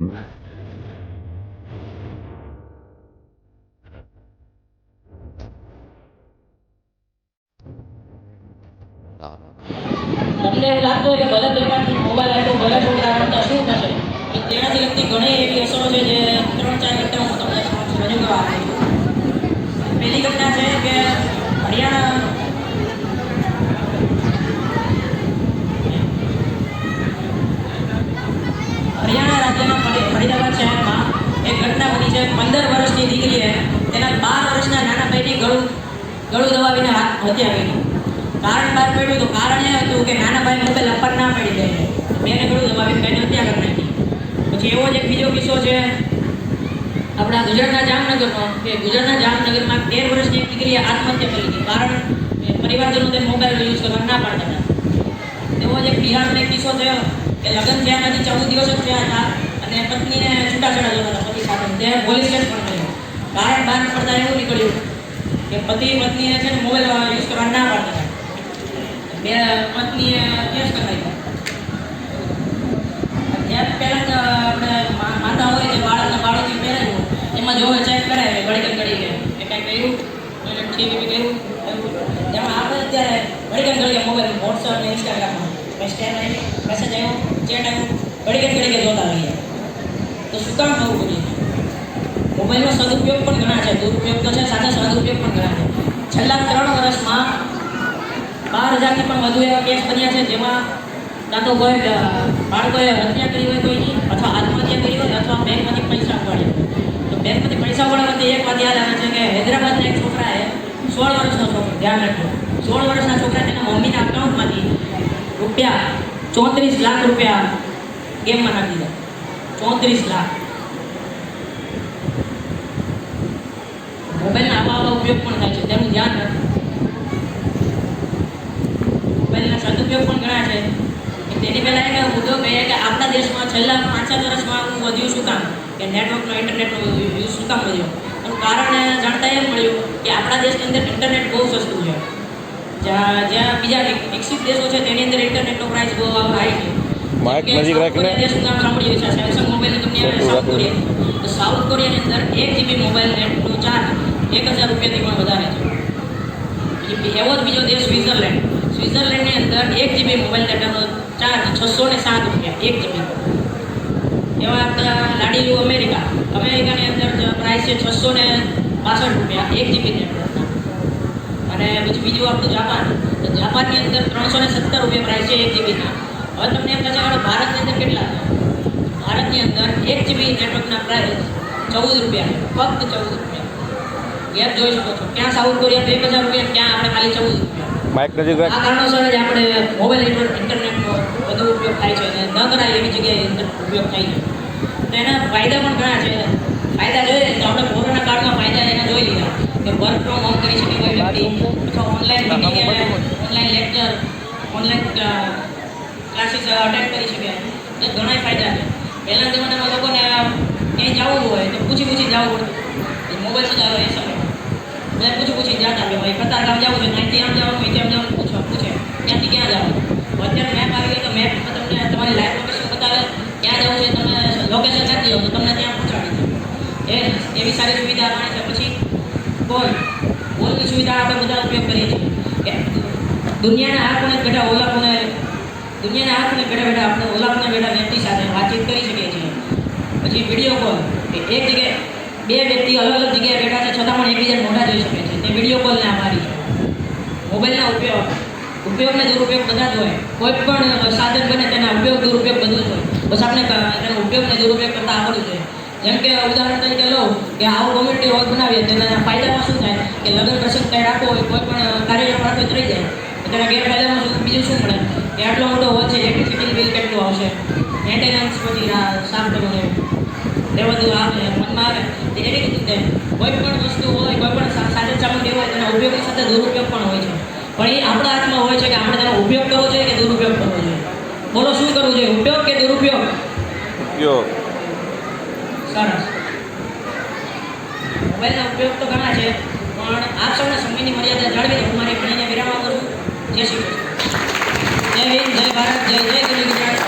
તમને એવું લાગતું હોય કે ભલે દુકાનથી મોબાઈલ આપ્યો ભલે છોકરા કરતા શું થશે, તેનાથી લગતી ઘણી એવી અસરો છે જે 3-4 ઘટનાઓ હું તમને સમક્ષ રજૂ કરવા આવી છું. પહેલી ઘટના છે કે હરિયાણા રાજ્યના ફરીદાબાદ શહેરમાં એક ઘટના બની છે. 15 વર્ષની દીકરીએ તેના 12 વર્ષના નાના ભાઈની ગળું દબાવીને હત્યા કરી. કારણ બહાર પડ્યું તો કારણ એ હતું કે નાના ભાઈ મોબાઈલ આપવા ના પડી જાય, બેને ગળું દબાવીને ભાઈને હત્યા કરી નાખી. પછી એવો જ એક બીજો કિસ્સો છે આપણા ગુજરાતના જામનગરમાં 13 વર્ષની એક દીકરીએ આત્મહત્યા કરી હતી. કારણ પરિવારજનો તેને મોબાઈલ યુઝ કરવા ના પાડતા હતા. એવો જ એક બિહારનો એક કિસ્સો છે કે લગ્ન થયા નથી 14 દિવસ જ થયા હતા અને પત્નીને છૂટાછેડા જોતા હતા પતિ સાથે. તે પોલીસ કેસ પણ કર્યો. કારણ બહાર પડતા એવું નીકળ્યું કે પતિ પત્નીને છે ને મોબાઈલ યુઝ કરવા ના પાડતા હતા. બે પત્નીએ કેસ કરાવ્યો. જેમ પહેલાં તો આપણે માતા હોય કે બાળકની પહેરાવ્યું એમાં જોવે ચેક કરાવે ઘડી કે કાંઈ કર્યું ઠીક કર્યું. એમાં આપણે અત્યારે ઘડી મોબાઈલ વોટ્સઅપ અને ઇન્સ્ટાગ્રામમાં મેસેજ આવ્યો ચેટ આવ્યું ઘડી જોતા રહીએ. તો શું કામ થવું જોઈએ? મોબાઈલનો સદુપયોગ પણ ઘણા છે, દુરુપયોગ તો છે, સાથે સદુપયોગ પણ ઘણા છે. છેલ્લા 3 વર્ષમાં 12,000થી પણ વધુ એવા કેસ બન્યા છે જેમાં કાં તો કોઈ બાળકોએ હત્યા કરી હોય કોઈની, અથવા આત્મહત્યા કરી હોય, અથવા બેંકમાંથી પૈસા ઉપાડ્યા. તો બેંકમાંથી પૈસા ઉપાડવાથી એક વાત યાદ આવે છે કે હૈદરાબાદના એક છોકરાએ 16 વર્ષનો છોકરો, ધ્યાન રાખજો, 16 વર્ષના છોકરા તેના મમ્મીના અકાઉન્ટમાંથી ₹34 લાખ ગેમમાં નાખી દીધા. 34 લાખ. મોબાઈલના આવા ઉપયોગ પણ થાય છે, તેનું ધ્યાન રાખો. મોબાઈલના સદુપયોગ પણ ઘણા છે. તેની પહેલાં એક મુદ્દો કહીએ કે આપણા દેશમાં છેલ્લા 5-7 વર્ષમાં વધ્યું શું કામ, કે નેટવર્કનો ઇન્ટરનેટનો યુઝ શું કામ વધ્યો? એનું કારણ જાણતા એમ મળ્યું કે આપણા દેશની અંદર ઇન્ટરનેટ બહુ સસ્તું છે. જ્યાં બીજા વિકસિત દેશો છે તેની અંદર ઇન્ટરનેટનો પ્રાઇસ બહુ હાઈ છે. દેશનું નામ સાંભળ્યું છે સેમસંગ મોબાઈલની કંપની સાઉથ કોરિયા. તો સાઉથ કોરિયાની અંદર 1 GB મોબાઈલ નેટનો ચાર્જ 1,000 રૂપિયાથી પણ વધારે છે. એવો જ બીજો દેશ સ્વિટ્ઝરલેન્ડની અંદર 1 GB મોબાઈલ ડેટાનો ચાર્જ 607 રૂપિયા 1 GB. એવા આપણા લાડીલું અમેરિકાની અંદર પ્રાઇસ છે 662 રૂપિયા 1 GB નેટવર્કના. અને પછી બીજું આપણું જાપાનની અંદર 317 રૂપિયા પ્રાઇસ છે 1 GBના. હવે તમને એમ થશે કે ભારતની અંદર કેટલા છે? ભારતની અંદર 1 GB નેટવર્કના પ્રાઇસ 14 રૂપિયા, ફક્ત 14 રૂપિયા. ગેપ જોઈ શકો છો. ક્યાં સાઉથ કોરિયા 1,000 રૂપિયા, ક્યાં આપણે ખાલી 14 રૂપિયા. આ કારણોસર જ આપણે મોબાઈલ ઇન્ટરનેટનો વધુ ઉપયોગ થાય છે અને ન કરાય એવી જગ્યાએ ઉપયોગ થાય છે. તો એના ફાયદા પણ ઘણા છે. ફાયદા જોઈએ તો આપણે કોરોના કાળમાં ફાયદા એના જોઈ લીધા કે વર્ક ફ્રોમ હોમ કરી શકે કોઈ વ્યક્તિ, અથવા online meeting, online lecture, online classes attend કરી શકે. એ ઘણા ફાયદા છે. પહેલાંના જમાનામાં લોકોને ક્યાંય જવું હોય તો પૂછી જવું પડતું. મોબાઈલ જ આવે એ સમય મેં પૂછી જતા કે ભાઈ કતાર ગામ જવું છે, ત્યાંથી આમ જવાનું, અહીંથી આમ જવાનું, પૂછે ત્યાંથી ક્યાં જવાનું. અત્યારે મેપ આવી ગયો તો મેપમાં તમને તમારી લાઈવ લોકેશન બતાવે, ક્યાં જવું છે, તમે લોકેશન નાખી દો તો તમને ત્યાં પહોંચાડી દે. એવી સારી સુવિધા આપવાની છે. પછી કોલની સુવિધા આપણે બધા ઉપયોગ કરીએ છીએ કે દુનિયાના આ કોણે બેઠા આપણે ઓલા કોણે બેઠા વ્યક્તિ સાથે વાતચીત કરી શકીએ છીએ. પછી વિડીયો કોલ, કે એક જગ્યાએ 2 વ્યક્તિ અલગ જગ્યાએ બેઠા છે છતાં પણ એકબીજાને મોઢા જોઈ શકે છે. તે વિડીયો કોલને અમારી છે. મોબાઈલના ઉપયોગ ને દુરુપયોગ બધા જ હોય. કોઈ પણ સાધન બને તેના ઉપયોગ દુરુપયોગ બધું જ હોય. બસ આપણે તેનો ઉપયોગ ને દુરુપયોગ કરતા આવડવું જોઈએ. જેમ કે ઉદાહરણ તરીકે લો કે આવો કોમ્યુનિટી હોલ બનાવીએ તેના ફાયદામાં શું થાય કે લગ્ન પ્રસંગ કંઈ રાખવો હોય, કોઈ પણ કાર્યક્રમ રાખવો રહી જાય તો તેના ગેરફાયદામાં બીજું શું મળે કે આટલો મોટો હોલ છે, ઇલેક્ટ્રિસિટીનું બિલ કેટલું આવશે, મેન્ટેનન્સ, પછી સાફ કરવું, એ બધું આવે મનમાં આવે. એની રીતે કોઈ પણ વસ્તુ હોય, કોઈ પણ સાધન સામગ્રી હોય તેના ઉપયોગની સાથે દુરુપયોગ પણ હોય છે. પણ એ આપણા હાથમાં હોય છે કે આપણે તેનો ઉપયોગ કરવો જોઈએ કે દુરુપયોગ કરવો જોઈએ. બોલો શું કરવું જોઈએ, ઉપયોગ કે દુરુપયોગ? ઉપયોગ. સરસ. મોબાઈલના ઉપયોગ તો ઘણા છે, પણ આપ સૌના સમયની મર્યાદા જાળવીને હું મારી ભણીને વિરામ આપું છું. જય શ્રી કૃષ્ણ. જય હિન્દ, જય ભારત, જય ગુજરાત.